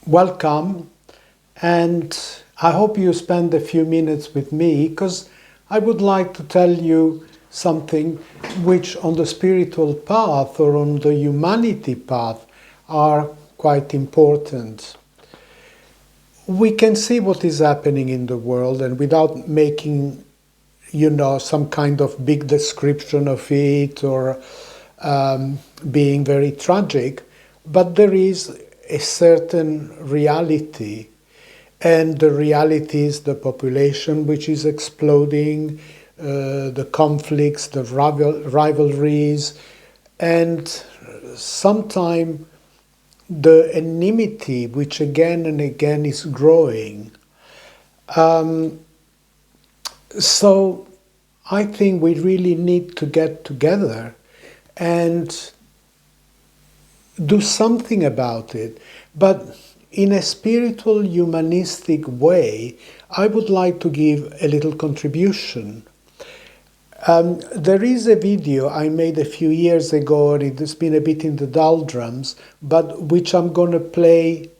Welcome, and I hope you spend a few minutes with me because I would like to tell you something which, on the spiritual path or on the humanity path, are quite important. We can see what is happening in the world, and without making some kind of big description of it or being very tragic, but there is a certain reality, and the reality is the population which is exploding, the conflicts, the rivalries, and sometimes the enmity which again and again is growing. So I think we really need to get together and do something about it. But in a spiritual, humanistic way, I would like to give a little contribution. There is a video I made a few years ago, and it has been a bit in the doldrums, but which I'm going to play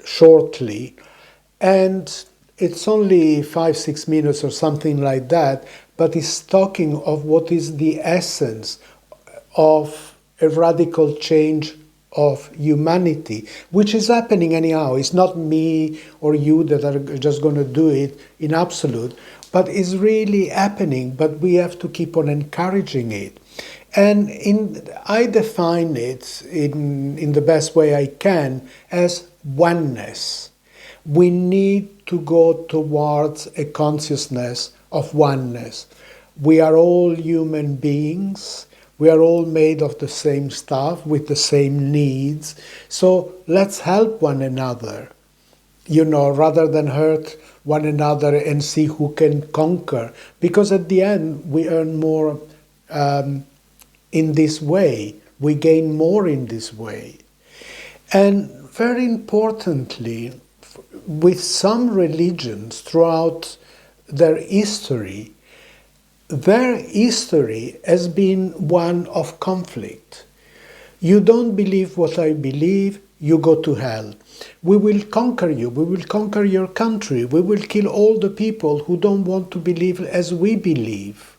shortly. And it's only 5-6 minutes or something like that, but it's talking of what is the essence of a radical change of humanity, which is happening anyhow. It's not me or you that are just going to do it in absolute, but it's really happening, but we have to keep on encouraging it. And I define it in the best way I can as oneness. We need to go towards a consciousness of oneness. We are all human beings. We are all made of the same stuff with the same needs. So let's help one another, rather than hurt one another and see who can conquer. Because at the end, we earn more in this way. We gain more in this way. And very importantly, with some religions throughout their history has been one of conflict. You don't believe what I believe, you go to hell. We will conquer you, we will conquer your country, we will kill all the people who don't want to believe as we believe.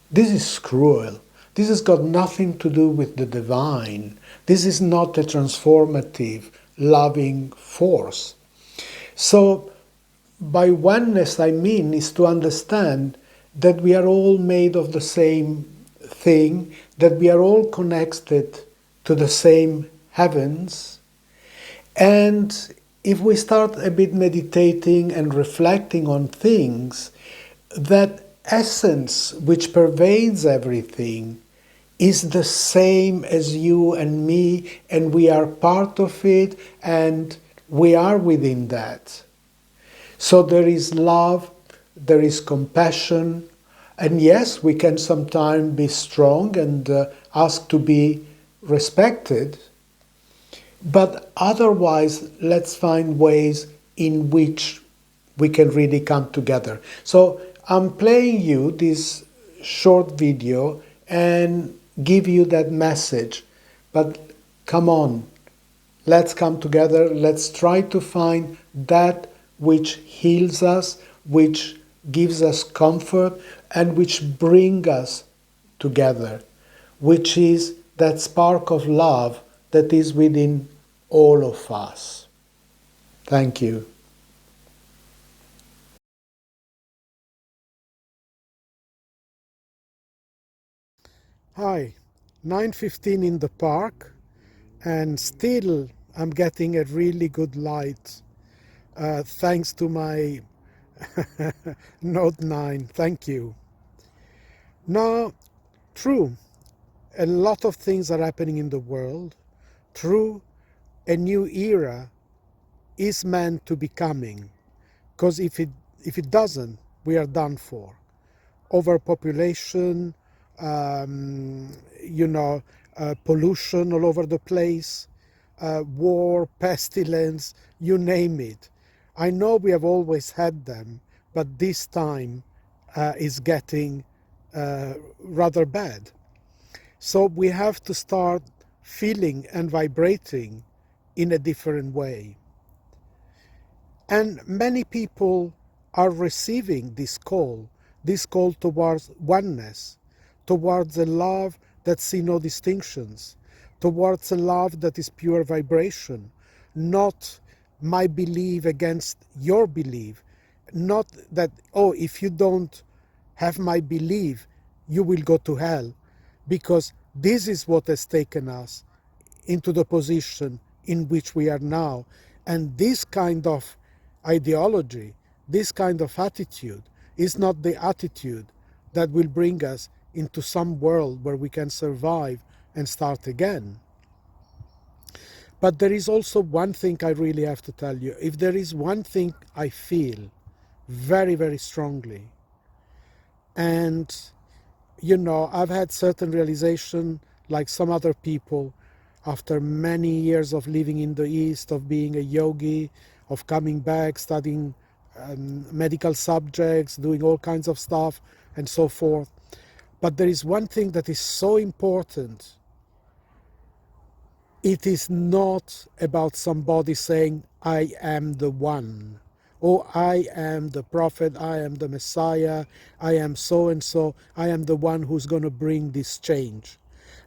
This is cruel. This has got nothing to do with the divine. This is not a transformative, loving force. So, by oneness, I mean is to understand that we are all made of the same thing, that we are all connected to the same heavens. And if we start a bit meditating and reflecting on things, that essence which pervades everything is the same as you and me, and we are part of it, and we are within that. So there is love, there is compassion, and yes, we can sometimes be strong and ask to be respected, but otherwise let's find ways in which we can really come together. So I'm playing you this short video and give you that message, but come on, let's come together, let's try to find that which heals us, which gives us comfort, and which brings us together, which is that spark of love that is within all of us. Thank you. Hi, 9:15 in the park, and still I'm getting a really good light thanks to my Note 9. Thank you. Now, true, a lot of things are happening in the world. True, a new era is meant to be coming, because if it doesn't, we are done for. Overpopulation, pollution all over the place, war, pestilence, you name it. I know we have always had them, but this time is getting rather bad. So we have to start feeling and vibrating in a different way. And many people are receiving this call towards oneness, towards a love that sees no distinctions, towards a love that is pure vibration, not my belief against your belief, not that, oh, if you don't have my belief, you will go to hell, because this is what has taken us into the position in which we are now. And this kind of ideology, this kind of attitude, is not the attitude that will bring us into some world where we can survive and start again. But there is also one thing I really have to tell you. If there is one thing I feel very, very strongly, and I've had certain realization, like some other people, after many years of living in the East, of being a yogi, of coming back, studying medical subjects, doing all kinds of stuff, and so forth. But there is one thing that is so important. It is not about somebody saying, I am the one, or I am the prophet, I am the Messiah, I am so and so, I am the one who's going to bring this change.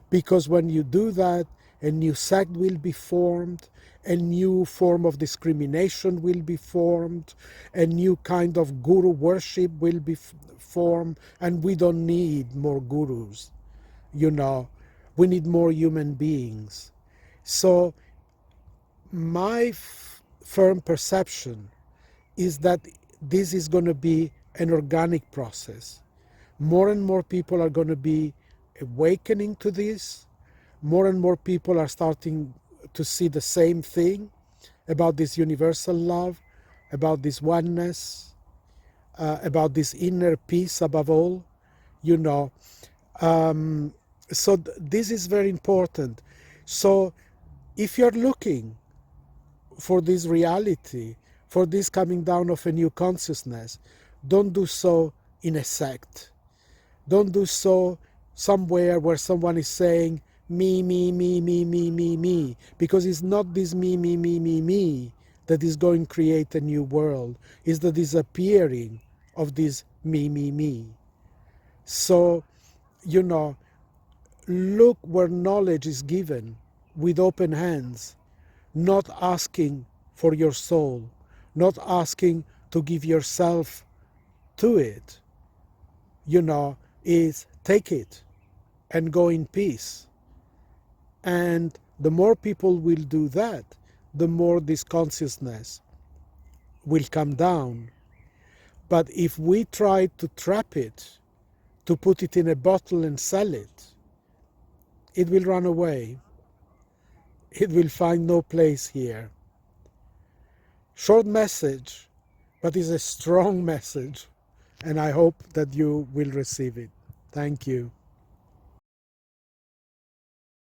Because when you do that, a new sect will be formed, a new form of discrimination will be formed, a new kind of guru worship will be formed, and we don't need more gurus. We need more human beings. So my firm perception is that this is going to be an organic process. More and more people are going to be awakening to this. More and more people are starting to see the same thing about this universal love, about this oneness, about this inner peace above all, So this is very important. So if you're looking for this reality, for this coming down of a new consciousness, don't do so in a sect. Don't do so somewhere where someone is saying, me, me, me, me, me, me, me. Because it's not this me, me, me, me, me that is going to create a new world. It's the disappearing of this me, me, me. So, look where knowledge is given with open hands, not asking for your soul, not asking to give yourself to it, is take it and go in peace. And the more people will do that, the more this consciousness will come down. But if we try to trap it, to put it in a bottle and sell it, it will run away. It will find no place here. Short message, but it's a strong message, and I hope that you will receive it. Thank you.